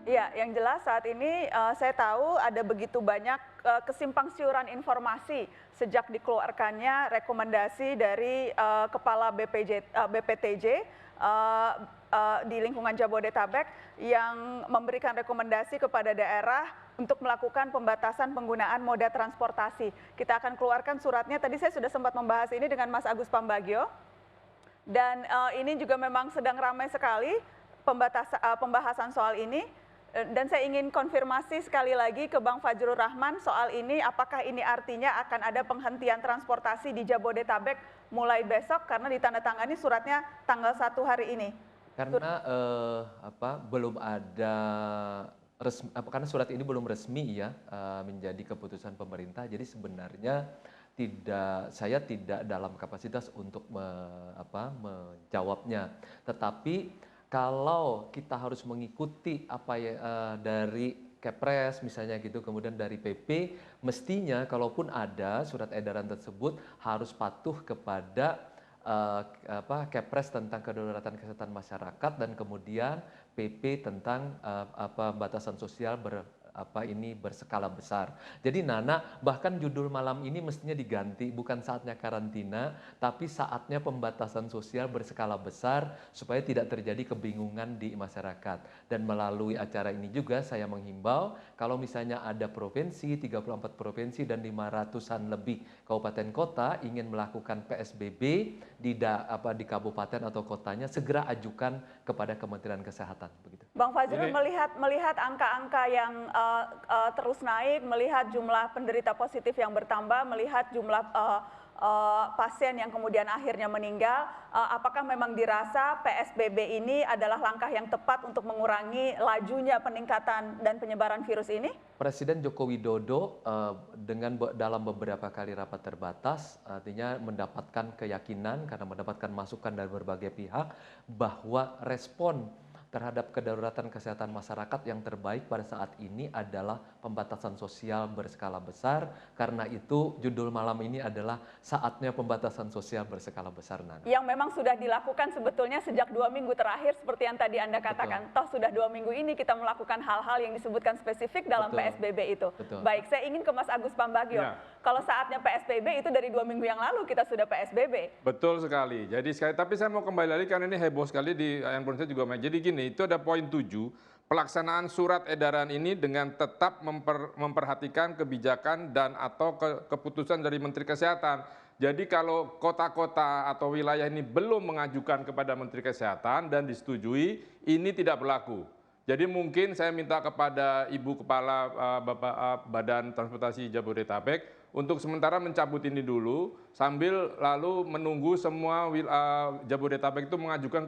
Iya, yang jelas saat ini saya tahu ada begitu banyak kesimpangsiuran informasi sejak dikeluarkannya rekomendasi dari Kepala BPTJ di lingkungan Jabodetabek yang memberikan rekomendasi kepada daerah untuk melakukan pembatasan penggunaan moda transportasi. Kita akan keluarkan suratnya. Tadi saya sudah sempat membahas ini dengan Mas Agus Pambagio. Dan ini juga memang sedang ramai sekali pembahasan soal ini. Dan saya ingin konfirmasi sekali lagi ke Bang Fajrul Rahman soal ini, apakah ini artinya akan ada penghentian transportasi di Jabodetabek mulai besok karena ditandatangani suratnya tanggal 1 hari ini. Karena belum ada karena surat ini belum resmi ya menjadi keputusan pemerintah. Jadi sebenarnya saya tidak dalam kapasitas untuk menjawabnya. Tetapi kalau kita harus mengikuti apa ya dari Kepres misalnya gitu, kemudian dari PP, mestinya kalaupun ada surat edaran tersebut harus patuh kepada Kepres tentang kedaruratan kesehatan masyarakat dan kemudian PP tentang batasan sosial berskala besar. Jadi Nana, bahkan judul malam ini mestinya diganti, bukan saatnya karantina, tapi saatnya pembatasan sosial berskala besar supaya tidak terjadi kebingungan di masyarakat. Dan melalui acara ini juga saya menghimbau kalau misalnya ada provinsi, 34 provinsi dan 500-an lebih kabupaten kota ingin melakukan PSBB di kabupaten atau kotanya, segera ajukan kepada Kementerian Kesehatan. Begitu. Bang Fajrul, melihat angka-angka yang terus naik, melihat jumlah penderita positif yang bertambah, melihat jumlah pasien yang kemudian akhirnya meninggal, apakah memang dirasa PSBB ini adalah langkah yang tepat untuk mengurangi lajunya peningkatan dan penyebaran virus ini? Presiden Joko Widodo dalam beberapa kali rapat terbatas artinya mendapatkan keyakinan karena mendapatkan masukan dari berbagai pihak bahwa respon terhadap kedaruratan kesehatan masyarakat yang terbaik pada saat ini adalah pembatasan sosial berskala besar. Karena itu judul malam ini adalah saatnya pembatasan sosial berskala besar, Nana. Yang memang sudah dilakukan sebetulnya sejak 2 minggu terakhir seperti yang tadi Anda katakan. Betul. Toh sudah 2 minggu ini kita melakukan hal-hal yang disebutkan spesifik dalam PSBB itu. Betul. Baik, saya ingin ke Mas Agus Pambagio. Ya. Kalau saatnya PSBB itu dari 2 minggu yang lalu kita sudah PSBB. Betul sekali. Tapi saya mau kembali lagi karena ini heboh sekali di handphone saya juga. Jadi gini, itu ada poin 7, pelaksanaan surat edaran ini dengan tetap memperhatikan kebijakan dan atau keputusan dari Menteri Kesehatan. Jadi kalau kota-kota atau wilayah ini belum mengajukan kepada Menteri Kesehatan dan disetujui, ini tidak berlaku. Jadi mungkin saya minta kepada Ibu Kepala Badan Transportasi Jabodetabek untuk sementara mencabut ini dulu sambil lalu menunggu semua Jabodetabek itu mengajukan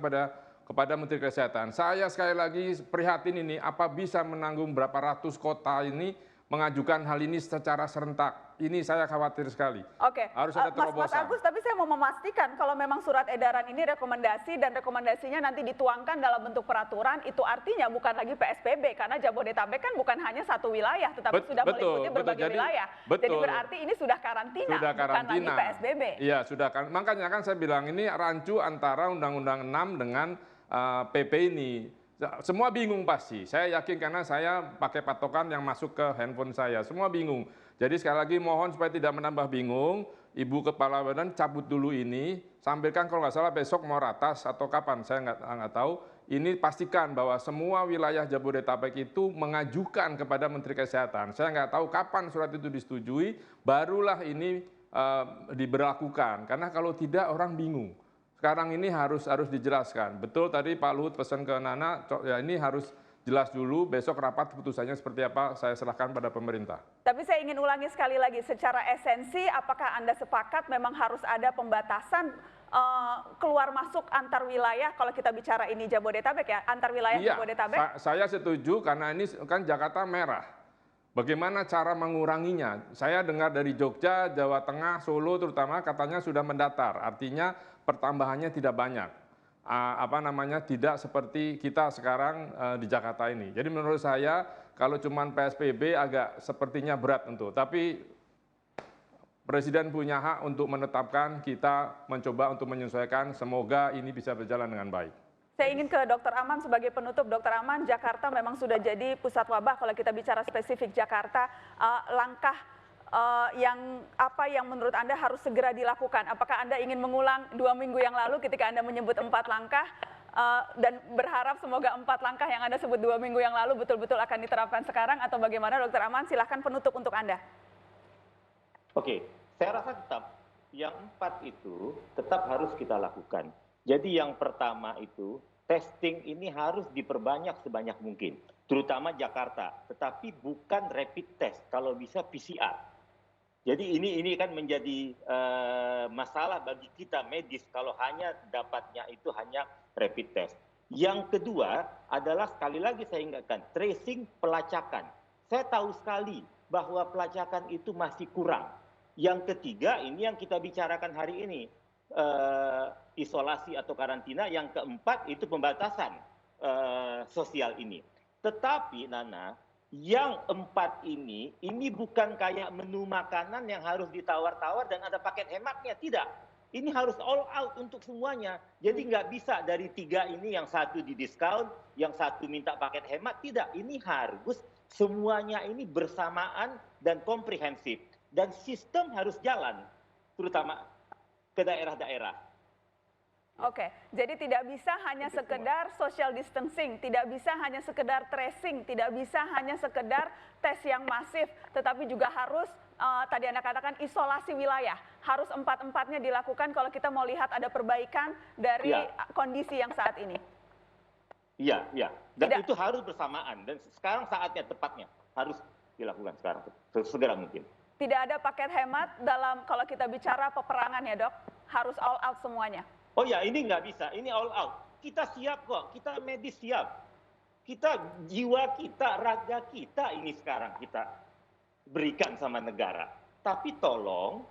kepada Menteri Kesehatan. Saya sekali lagi prihatin ini, apa bisa menanggung berapa ratus kota ini mengajukan hal ini secara serentak. Ini saya khawatir sekali. Oke, harus ada terobosan. Mas Agus, tapi saya mau memastikan kalau memang surat edaran ini rekomendasi dan rekomendasinya nanti dituangkan dalam bentuk peraturan, itu artinya bukan lagi PSBB karena Jabodetabek kan bukan hanya satu wilayah, tetapi sudah meliputi berbagai wilayah. Jadi berarti ini sudah karantina, bukan lagi PSBB. Iya, sudah kan. Makanya kan saya bilang ini rancu antara Undang-Undang 6 dengan PP ini. Semua bingung pasti, saya yakin karena saya pakai patokan yang masuk ke handphone saya, semua bingung. Jadi sekali lagi mohon supaya tidak menambah bingung, Ibu Kepala Badan cabut dulu ini, sampaikan kalau nggak salah besok mau ratas atau kapan, saya nggak tahu. Ini pastikan bahwa semua wilayah Jabodetabek itu mengajukan kepada Menteri Kesehatan. Saya nggak tahu kapan surat itu disetujui, barulah ini diberlakukan, karena kalau tidak orang bingung. Sekarang ini harus dijelaskan. Betul tadi Pak Luhut pesan ke Nana, ya ini harus jelas dulu, besok rapat keputusannya seperti apa, saya serahkan pada pemerintah. Tapi saya ingin ulangi sekali lagi, secara esensi apakah Anda sepakat memang harus ada pembatasan keluar masuk antar wilayah, kalau kita bicara ini Jabodetabek ya, antar wilayah Jabodetabek? Saya setuju karena ini kan Jakarta merah. Bagaimana cara menguranginya? Saya dengar dari Jogja, Jawa Tengah, Solo terutama katanya sudah mendatar. Artinya pertambahannya tidak banyak. Tidak seperti kita sekarang di Jakarta ini. Jadi menurut saya kalau cuma PSBB agak sepertinya berat tentu. Tapi Presiden punya hak untuk menetapkan, kita mencoba untuk menyesuaikan. Semoga ini bisa berjalan dengan baik. Saya ingin ke Dr. Aman sebagai penutup. Dr. Aman, Jakarta memang sudah jadi pusat wabah. Kalau kita bicara spesifik Jakarta, langkah yang apa yang menurut Anda harus segera dilakukan? Apakah Anda ingin mengulang 2 minggu yang lalu ketika Anda menyebut 4 langkah dan berharap semoga 4 langkah yang Anda sebut 2 minggu yang lalu betul-betul akan diterapkan sekarang, atau bagaimana, Dr. Aman? Silahkan penutup untuk Anda. Oke, saya rasa tetap yang 4 itu tetap harus kita lakukan. Jadi yang pertama itu testing ini harus diperbanyak sebanyak mungkin, terutama Jakarta. Tetapi bukan rapid test, kalau bisa PCR. Jadi ini kan menjadi masalah bagi kita medis kalau hanya dapatnya itu hanya rapid test. Yang kedua adalah sekali lagi saya ingatkan tracing pelacakan. Saya tahu sekali bahwa pelacakan itu masih kurang. Yang ketiga ini yang kita bicarakan hari ini. Isolasi atau karantina. Yang keempat itu pembatasan sosial ini. Tetapi Nana, yang 4 ini bukan kayak menu makanan yang harus ditawar-tawar dan ada paket hematnya, tidak. Ini harus all out untuk semuanya. Jadi nggak bisa dari 3 ini yang satu didiskaun, yang satu minta paket hemat, tidak. Ini harus semuanya ini bersamaan dan komprehensif. Dan sistem harus jalan, terutama ke daerah-daerah. Oke, jadi tidak bisa hanya sekedar social distancing, tidak bisa hanya sekedar tracing, tidak bisa hanya sekedar tes yang masif, tetapi juga harus, tadi Anda katakan, isolasi wilayah. Harus 4-4-nya dilakukan kalau kita mau lihat ada perbaikan dari kondisi yang saat ini. Iya, iya. Dan itu harus bersamaan. Dan sekarang saatnya, tepatnya. Harus dilakukan sekarang, segera mungkin. Tidak ada paket hemat dalam kalau kita bicara peperangan ya, Dok? Harus all out semuanya. Oh ya, ini nggak bisa, ini all out. Kita siap kok, kita medis siap. Kita, jiwa kita, raga kita ini sekarang kita berikan sama negara. Tapi tolong,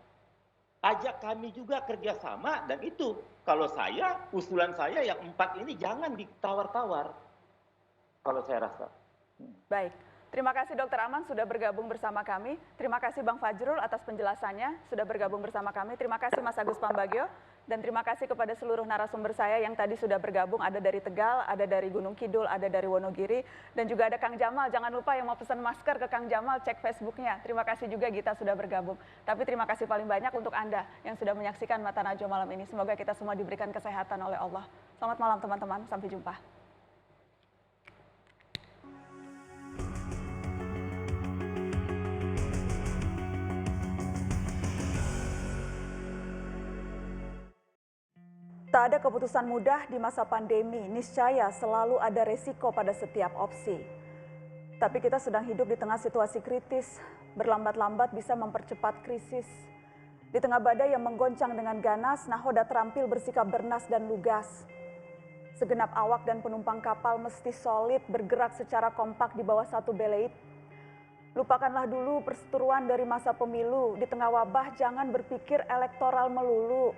ajak kami juga kerjasama, dan itu, kalau saya, usulan saya yang 4 ini jangan ditawar-tawar. Kalau saya rasa. Baik. Terima kasih Dr. Aman sudah bergabung bersama kami. Terima kasih Bang Fajrul atas penjelasannya sudah bergabung bersama kami. Terima kasih Mas Agus Pambagio. Dan terima kasih kepada seluruh narasumber saya yang tadi sudah bergabung. Ada dari Tegal, ada dari Gunung Kidul, ada dari Wonogiri. Dan juga ada Kang Jamal. Jangan lupa yang mau pesan masker ke Kang Jamal, cek Facebooknya. Terima kasih juga Gita sudah bergabung. Tapi terima kasih paling banyak untuk Anda yang sudah menyaksikan Mata Najwa malam ini. Semoga kita semua diberikan kesehatan oleh Allah. Selamat malam teman-teman. Sampai jumpa. Tak ada keputusan mudah di masa pandemi, niscaya selalu ada resiko pada setiap opsi. Tapi kita sedang hidup di tengah situasi kritis, berlambat-lambat bisa mempercepat krisis. Di tengah badai yang menggoncang dengan ganas, nahoda terampil bersikap bernas dan lugas. Segenap awak dan penumpang kapal mesti solid bergerak secara kompak di bawah satu beleit. Lupakanlah dulu perseteruan dari masa pemilu, di tengah wabah jangan berpikir elektoral melulu.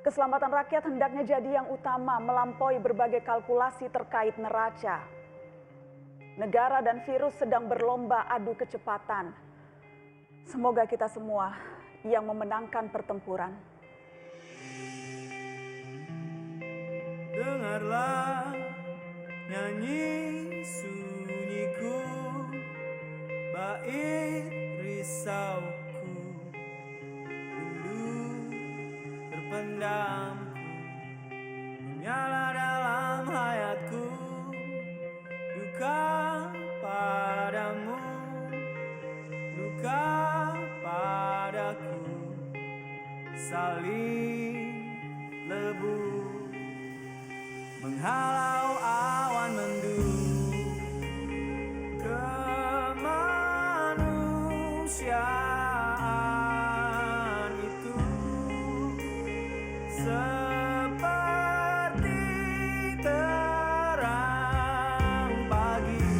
Keselamatan rakyat hendaknya jadi yang utama, melampaui berbagai kalkulasi terkait neraca. Negara dan virus sedang berlomba adu kecepatan. Semoga kita semua yang memenangkan pertempuran. Dengarlah nyanyi sunyiku, bait risauku, rindu terpendamku, menyala dalam hayatku, duka padamu, duka padaku, saling lebu, menghalau awan mendung, kemanusiaan itu seperti terang pagi,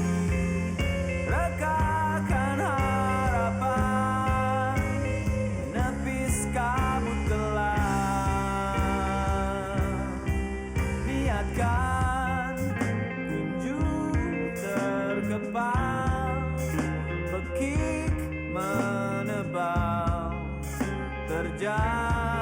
rekakan harapan, menepis kabut gelap, niatkan kunjung terkepal, bekik menebal terjadi.